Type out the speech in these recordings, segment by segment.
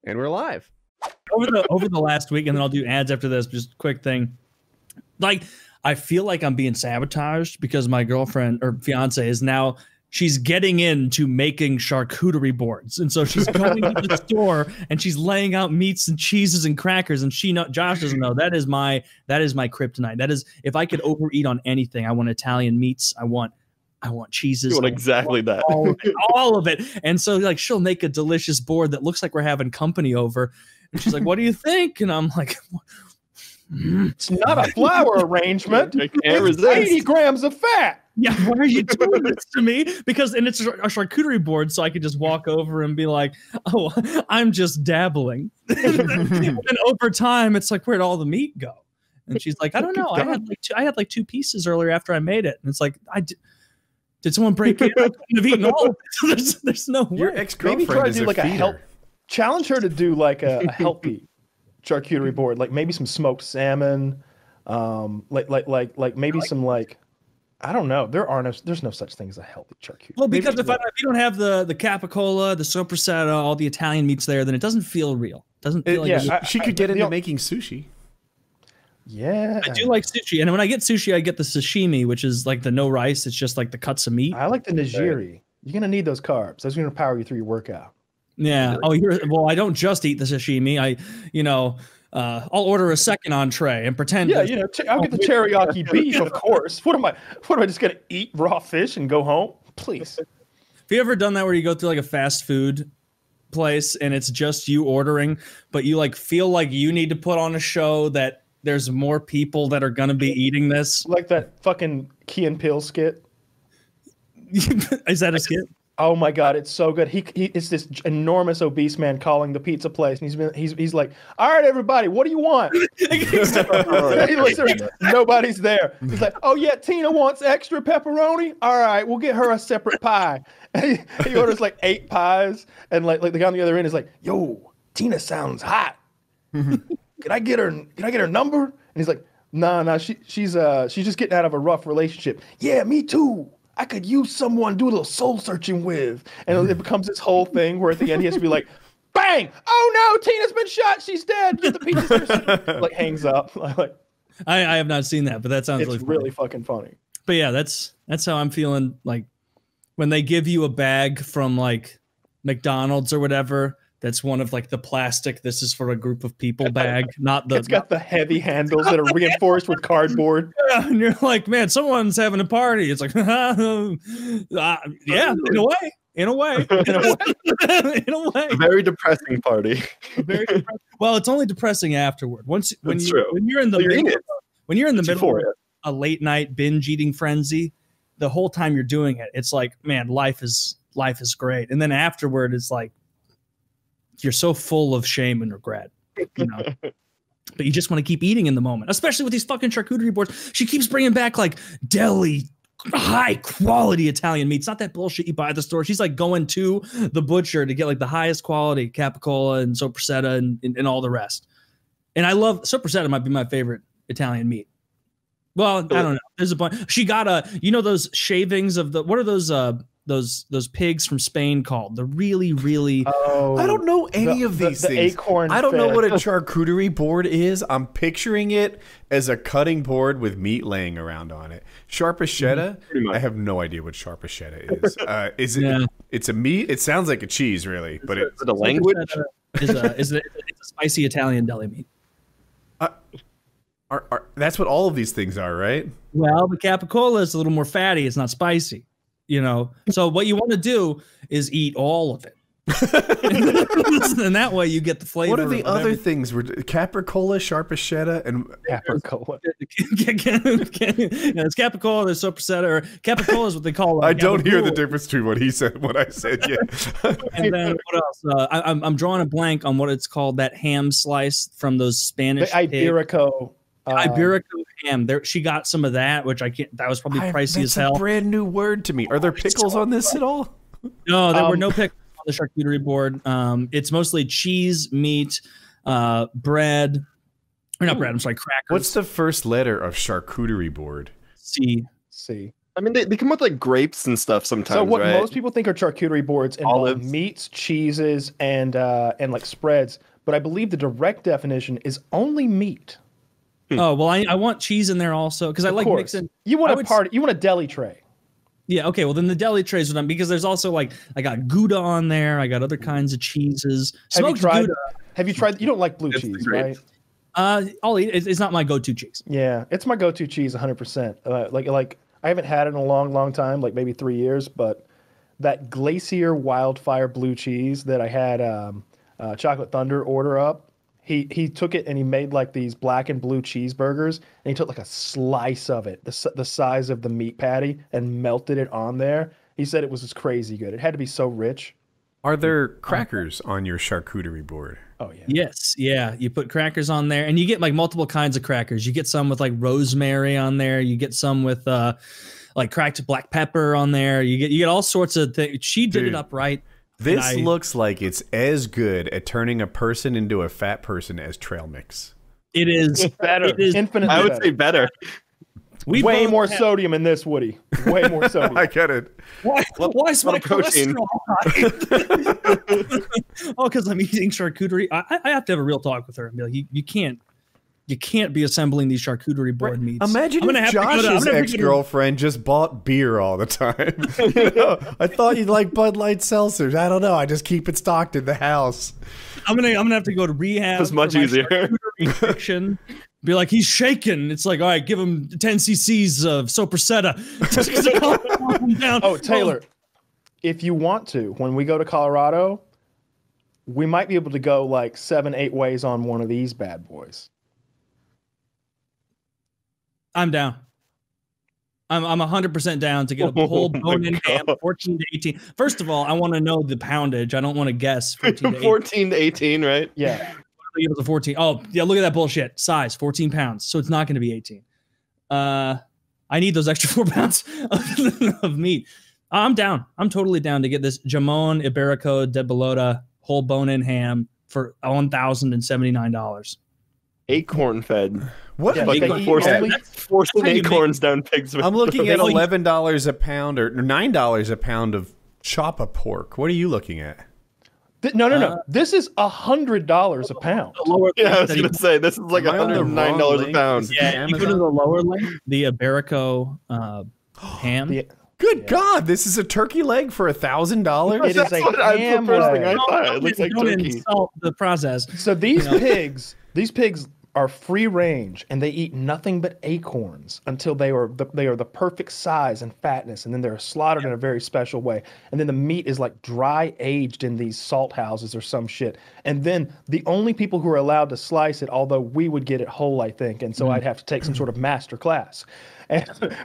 And we're live. Over the last week, and then I'll do ads after this. Just a quick thing. Like, I feel like I'm being sabotaged because my girlfriend or fiance is now, she's getting into making charcuterie boards. And so she's going to the store and she's laying out meats and cheeses and crackers. And Josh doesn't know that is my kryptonite. That is, if I could overeat on anything, I want Italian meats. I want cheeses. You want exactly that. All of it. And so like she'll make a delicious board that looks like we're having company over. And she's like, "What do you think?" And I'm like, it's not a flour arrangement. It's 80 grams of fat. Yeah, why are you doing this to me? Because it's a charcuterie board, so I could just walk over and be like, "Oh, I'm just dabbling." And over time, it's like, where'd all the meat go? And she's like, "I don't know. I had like two pieces earlier after I made it." And it's like, did someone break in? I couldn't have eaten all of it. There's no way. Your ex-girlfriend is a feeder. Challenge her to do like a healthy charcuterie board, like maybe some smoked salmon, like maybe some like, I don't know. There's no such thing as a healthy charcuterie. Well, because if you don't have the capicola, the sopressata, all the Italian meats there, then it doesn't feel real. It doesn't feel like she could get into making sushi. Yeah, I do like sushi, and when I get sushi, I get the sashimi, which is like the no rice. It's just like the cuts of meat. I like the nigiri. You're gonna need those carbs. That's gonna power you through your workout. Yeah. Oh, well, I don't just eat the sashimi. I'll order a second entree and pretend. Yeah, I'll get the teriyaki beef, of course. What am I just gonna eat raw fish and go home? Please. Have you ever done that where you go through like a fast food place and it's just you ordering, but you like feel like you need to put on a show that there's more people that are gonna be eating this? Like that fucking Key and Peele skit. Is that a skit? Oh my God, it's so good. It's this enormous obese man calling the pizza place, and he's like, "All right, everybody, what do you want?" Nobody's there. He's like, "Oh yeah, Tina wants extra pepperoni. All right, we'll get her a separate pie." And he orders like 8 pies, and like the guy on the other end is like, "Yo, Tina sounds hot. Can I get her number?" And he's like, "No, she's just getting out of a rough relationship." "Yeah, me too. I could use someone to do a little soul searching with." And it becomes this whole thing where at the end he has to be like, "Bang! Oh no, Tina's been shot. She's dead. Get the pizza." Like hangs up. Like, I have not seen that, but that sounds really fucking funny. But yeah, that's how I'm feeling. Like when they give you a bag from like McDonald's or whatever. That's one of like the plastic. This is for a group of people bag, not the. It's got the heavy handles that are reinforced with cardboard. Yeah, and you're like, man, someone's having a party. It's like, yeah, in a way. In a way. A very depressing party. Well, it's only depressing afterward. When you're in the middle of a late night binge eating frenzy, the whole time you're doing it, it's like, man, life is great. And then afterward, it's like, you're so full of shame and regret, but you just want to keep eating in the moment, especially with these fucking charcuterie boards. She keeps bringing back like deli, high quality Italian meats, not that bullshit you buy at the store. She's like going to the butcher to get like the highest quality capicola and sopressata and all the rest. And I love sopressata, might be my favorite Italian meat. Well, I don't know. There's a bunch. She got those shavings of what are those pigs from Spain called? The really, really. Oh, I don't know any of these things. Acorn. I don't know what a charcuterie board is. I'm picturing it as a cutting board with meat laying around on it. Charcuterie. I have no idea what charcuterie is. Is it? Yeah. It's a meat. It sounds like a cheese, really, but is it a language? It's a spicy Italian deli meat. That's what all of these things are, right? Well, the capicola is a little more fatty. It's not spicy. So what you want to do is eat all of it. And that way you get the flavor. What are the other things? Capricola, Sharpachetta, and Capricola. It's Capricola, there's Sopressata, or Capricola is what they call it. I don't hear the difference between what he said and what I said yet. And then what else? I'm drawing a blank on what it's called, that ham slice from those Spanish. The Iberico. Iberico ham. There, she got some of that, which I can't. That was probably pricey as hell. That's a brand new word to me. Are there pickles on this at all? No, there were no pickles on the charcuterie board. It's mostly cheese, meat, bread. Or not bread. I'm sorry, crackers. What's the first letter of charcuterie board? C. I mean, they come with like grapes and stuff sometimes. So what right? most people think are charcuterie boards involve meats, cheeses, and like spreads. But I believe the direct definition is only meat. Oh well, I want cheese in there also because I like mixing. You want You want a deli tray. Yeah. Okay. Well, then the deli trays with them because there's also like I got Gouda on there. I got other kinds of cheeses. Smoked Gouda. Have you tried? You don't like blue cheese, right? I'll eat it. It's not my go-to cheese. Yeah, it's my go-to cheese 100%. Like I haven't had it in a long time, like maybe 3 years, but that Glacier Wildfire blue cheese that I had Chocolate Thunder order up, he took it and he made like these black and blue cheeseburgers, and he took like a slice of it, the size of the meat patty, and melted it on there. He said it was just crazy good. It had to be so rich. Are there crackers on your charcuterie board? Oh yeah. Yes, yeah. You put crackers on there, and you get like multiple kinds of crackers. You get some with like rosemary on there. You get some with like cracked black pepper on there. You get all sorts of things. She did it up right. This looks like it's as good at turning a person into a fat person as trail mix. It is better. It is infinitely. I would say better. Way more sodium in this, Woody. Way more sodium. I get it. Why is my cholesterol high? Oh, because I'm eating charcuterie. I have to have a real talk with her and be like, you can't be assembling these charcuterie board meats. Imagine if Josh's ex-girlfriend just bought beer all the time. You know, I thought you'd like Bud Light seltzers. I don't know. I just keep it stocked in the house. I'm gonna have to go to rehab. It's much easier. Be like, he's shaking. It's like, all right, give him 10 cc's of Sopressata. Oh, Taylor, if you want to, when we go to Colorado, we might be able to go like 7-8 ways on one of these bad boys. I'm down. I'm 100% down to get a whole bone-in ham, 14 to 18. First of all, I want to know the poundage. I don't want to guess 14 to 18. 14 to 18, right? Yeah. It was a 14. Oh, yeah, look at that bullshit. Size, 14 pounds. So it's not going to be 18. I need those extra 4 pounds of meat. I'm down. I'm totally down to get this Jamon Iberico de Bellota whole bone-in ham for $1,079. Acorn fed. What? Yeah, like forcing acorns down pigs. I'm looking at $11 a pound or $9 a pound of choppa pork. What are you looking at? No. This is $100 a pound. Yeah, I was gonna say this is like $109 a pound. Yeah, you go to the lower link, the Iberico ham. Good God, this is a turkey leg for $1,000. It is a ham leg. I thought it looks like turkey. Insult the process. So these pigs are free range, and they eat nothing but acorns until they are the perfect size and fatness, and then they're slaughtered in a very special way. And then the meat is like dry aged in these salt houses or some shit. And then the only people who are allowed to slice it, although we would get it whole, I think, and so I'd have to take some sort of master class.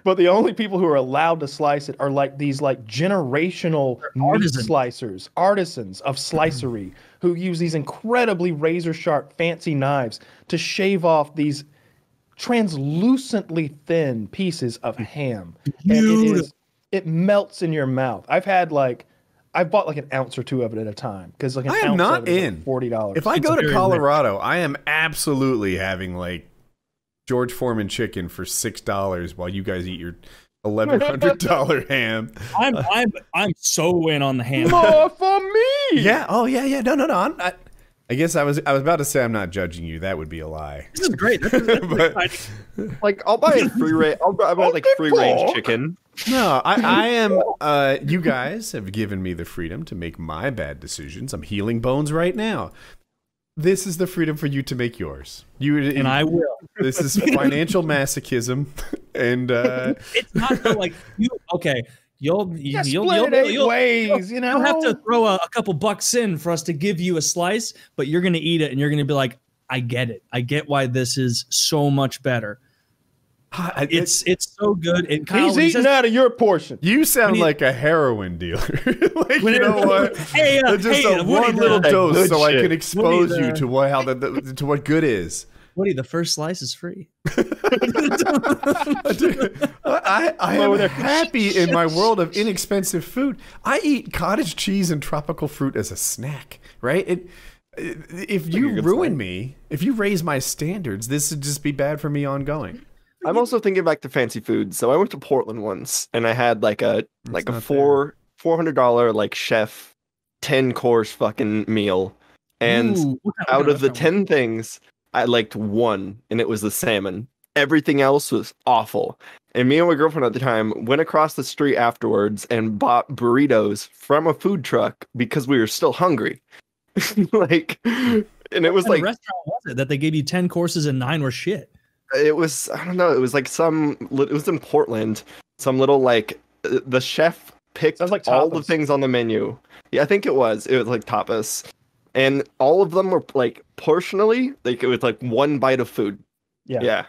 But the only people who are allowed to slice it are like these like generational meat slicers, artisans of slicery, who use these incredibly razor sharp fancy knives to shave off these translucently thin pieces of ham. And it melts in your mouth. I've bought like an ounce or two of it at a time because like an ounce of it is like $40. If I go to Colorado, I am absolutely having like George Foreman chicken for $6 while you guys eat your $1,100 ham. I'm so in on the ham. More for me. Yeah. Oh yeah. No. I guess I was about to say I'm not judging you. That would be a lie. This is great. That's like I'll buy a free range. I'll buy like free range chicken. No, I am. You guys have given me the freedom to make my bad decisions. I'm healing bones right now. This is the freedom for you to make yours. And I will. This is financial masochism, and it's not like you. Okay, you'll split it 8 ways. You know, you'll have to throw a couple bucks in for us to give you a slice, but you're gonna eat it, and you're gonna be like, I get it. I get why this is so much better. It's so good. And Kyle, he's eating out of your portion. You sound like a heroin dealer. Like, you know what? Hey, one little dose, so I can expose you to what good is. Woody, the first slice is free. I am happy in my world of inexpensive food. I eat cottage cheese and tropical fruit as a snack, right? If you ruin me, if you raise my standards, this would just be bad for me ongoing. I'm also thinking back to fancy food. So I went to Portland once, and I had like a $400 like chef 10-course fucking meal, and out of the 10 things, I liked one, and it was the salmon. Everything else was awful. And me and my girlfriend at the time went across the street afterwards and bought burritos from a food truck because we were still hungry. Like, and it was like, restaurant was it that they gave you 10 courses and 9 were shit? It was, I don't know, it was like it was in Portland, some little like, the chef picked like all the things on the menu. Yeah, I think it was like tapas. And all of them were like portionally, like it was like one bite of food. Yeah.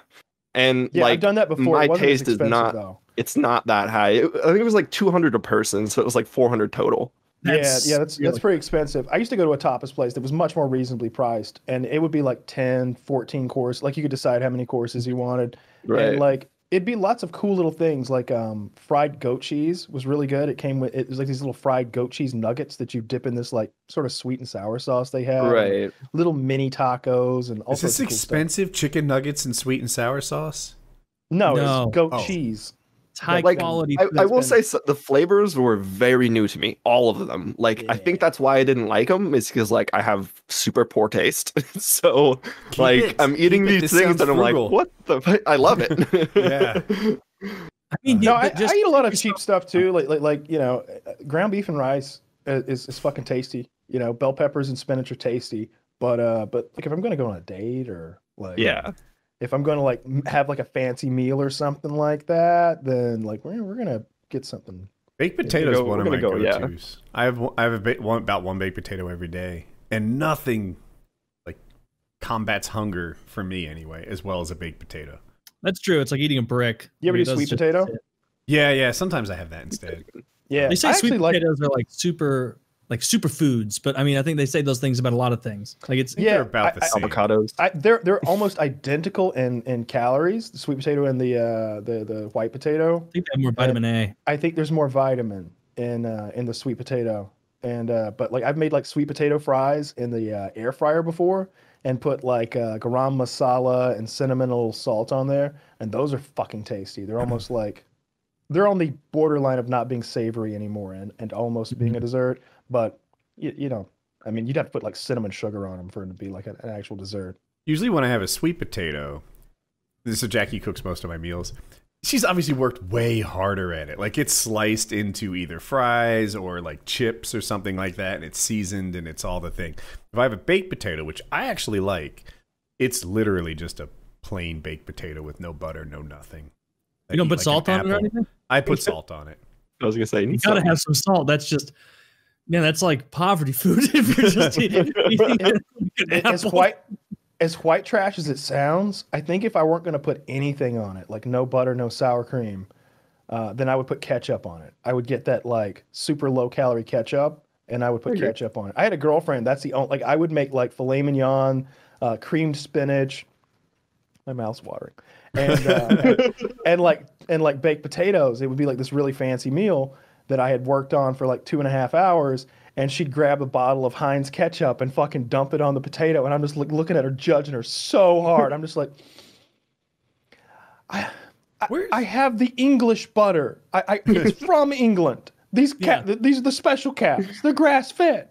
And like, I've done that before. My taste is not, it's not that high. I think it was like $200 a person, so it was like $400 total. That's pretty expensive. I used to go to a tapas place that was much more reasonably priced, and it would be like 10, 14 course. Like you could decide how many courses you wanted. Right. And like it'd be lots of cool little things like fried goat cheese was really good. It was like these little fried goat cheese nuggets that you dip in this like sort of sweet and sour sauce they have. Right. Little mini tacos and all Is this expensive chicken nuggets and sweet and sour sauce? No. It's goat cheese. It's high quality. I will say the flavors were very new to me, all of them. Like I think that's why I didn't like them, is because like I have super poor taste. So I'm eating these things and I'm like, what the fuck? I love it. Yeah. I mean, I eat a lot of cheap stuff too. Like you know, ground beef and rice is fucking tasty. You know, bell peppers and spinach are tasty. But like if I'm gonna go on a date or like if I'm going to like have like a fancy meal or something like that, then like we're going to get something. Baked potato is one of my go-tos. I have about one baked potato every day, and nothing like combats hunger for me anyway, as well as a baked potato. That's true. It's like eating a brick. You ever do sweet potato? Yeah. Sometimes I have that instead. Yeah, they say sweet potatoes are like superfoods, but I mean, I think they say those things about a lot of things. Like they're about the same. Avocados. They're almost identical in calories. The sweet potato and the white potato. I think they have more vitamin A. I think there's more vitamin in the sweet potato. And but like I've made like sweet potato fries in the air fryer before, and put like garam masala and cinnamon and a little salt on there, and those are fucking tasty. They're almost like they're on the borderline of not being savory anymore and almost being a dessert. But you know, I mean, you'd have to put like cinnamon sugar on them for it to be like an actual dessert. Usually when I have a sweet potato, so Jackie cooks most of my meals. She's obviously worked way harder at it. Like it's sliced into either fries or like chips or something like that, and it's seasoned and it's all the thing. If I have a baked potato, which I actually like, it's literally just a plain baked potato with no butter, no nothing. You don't put salt on it or anything? I put salt on it. I was gonna say you gotta have some salt. That's just that's like poverty food. If you're just eating as white trash as it sounds, I think if I weren't going to put anything on it, like no butter, no sour cream, then I would put ketchup on it. I would get that like super low calorie ketchup, and I would put ketchup on it. I had a girlfriend. That's the only like I would make like filet mignon, creamed spinach. My mouth's watering, and like baked potatoes. It would be like this really fancy meal that I had worked on for like 2.5 hours, and she'd grab a bottle of Heinz ketchup and fucking dump it on the potato, and I'm just looking at her, judging her so hard. I'm just like, I have the English butter. It's from England. These are the special calves. They're grass fed.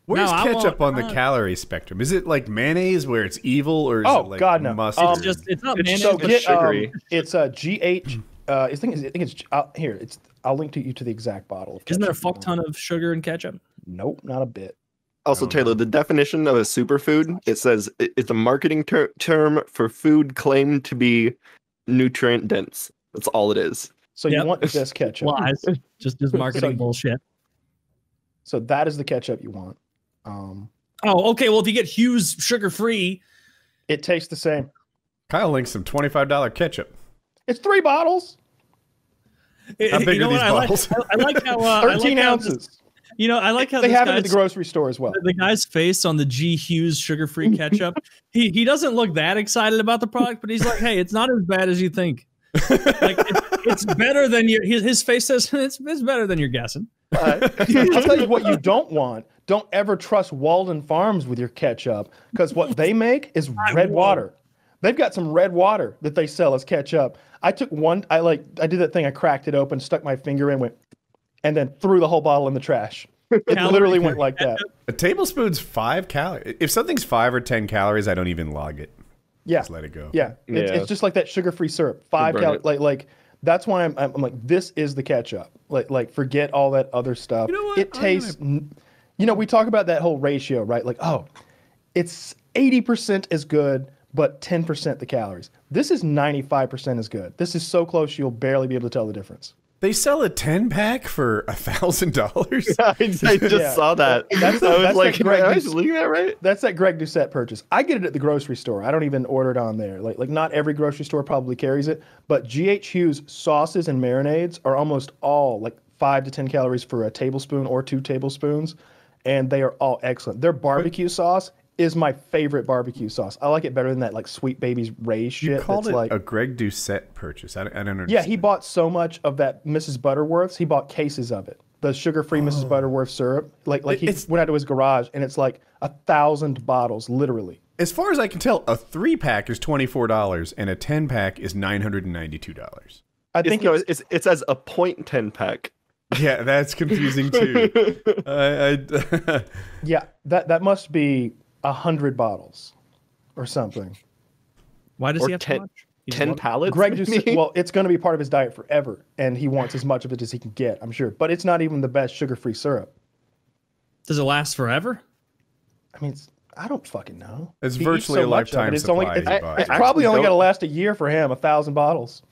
Where's ketchup on the calorie spectrum? Is it like mayonnaise where it's evil, or is it like God, no. mustard? It's not mayonnaise. So sugary. It's a GH. I think it's here. I'll link you to the exact bottle. Isn't there a fuck ton of sugar in ketchup? Nope, not a bit. Also, Taylor, the definition of a superfood, it says it's a marketing term for food claimed to be nutrient dense. That's all it is. So you want this ketchup? Lies. just marketing bullshit. So that is the ketchup you want. Okay. Well, if you get Hughes sugar-free, it tastes the same. Kyle links some $25 ketchup. It's 3 bottles. How big are these bottles? I like how 13 ounces. I like how they have it at the grocery store as well. The guy's face on the G Hughes sugar-free ketchup. he doesn't look that excited about the product, but he's like, "Hey, it's not as bad as you think. Like it's better than his face says it's better than you're guessing." I'll tell you what you don't want. Don't ever trust Walden Farms with your ketchup, because what they make is red water. They've got some red water that they sell as ketchup. I took one. I did that thing. I cracked it open, stuck my finger in, and then threw the whole bottle in the trash. It literally went like that. A tablespoon's 5 calories. If something's 5 or 10 calories, I don't even log it. Yeah, just let it go. Yeah, it's just like that sugar-free syrup. 5 calories. Like that's why I'm like, this is the ketchup. Like forget all that other stuff. You know what? It tastes. We talk about that whole ratio, right? Like, oh, it's 80% as good, but 10% the calories. This is 95% as good. This is so close you'll barely be able to tell the difference. They sell a 10-pack for $1,000. I just saw that. I was looking at right. That's that Greg Doucette purchase. I get it at the grocery store. I don't even order it on there. Like not every grocery store probably carries it, but GH Hughes sauces and marinades are almost all like 5 to 10 calories for a tablespoon or 2 tablespoons, and they are all excellent. Their barbecue sauce is my favorite barbecue sauce. I like it better than that like Sweet Baby's Ray's shit. You called it like a Greg Doucette purchase. I don't understand. Yeah, he bought so much of that Mrs. Butterworth's. He bought cases of it. The sugar-free Mrs. Butterworth syrup. Like he went out to his garage, and it's like 1,000 bottles, literally. As far as I can tell, a 3-pack is $24, and a 10-pack is $992. I think it says a 0.10 pack. Yeah, that's confusing too. Yeah, that must be 100 bottles or something. Why does he have 10 pallets? Greg Doucette, well, it's going to be part of his diet forever, and he wants as much of it as he can get, I'm sure. But it's not even the best sugar-free syrup. Does it last forever? I mean, I don't fucking know. It's virtually a lifetime supply. It's probably only going to last a year for him, 1,000 bottles.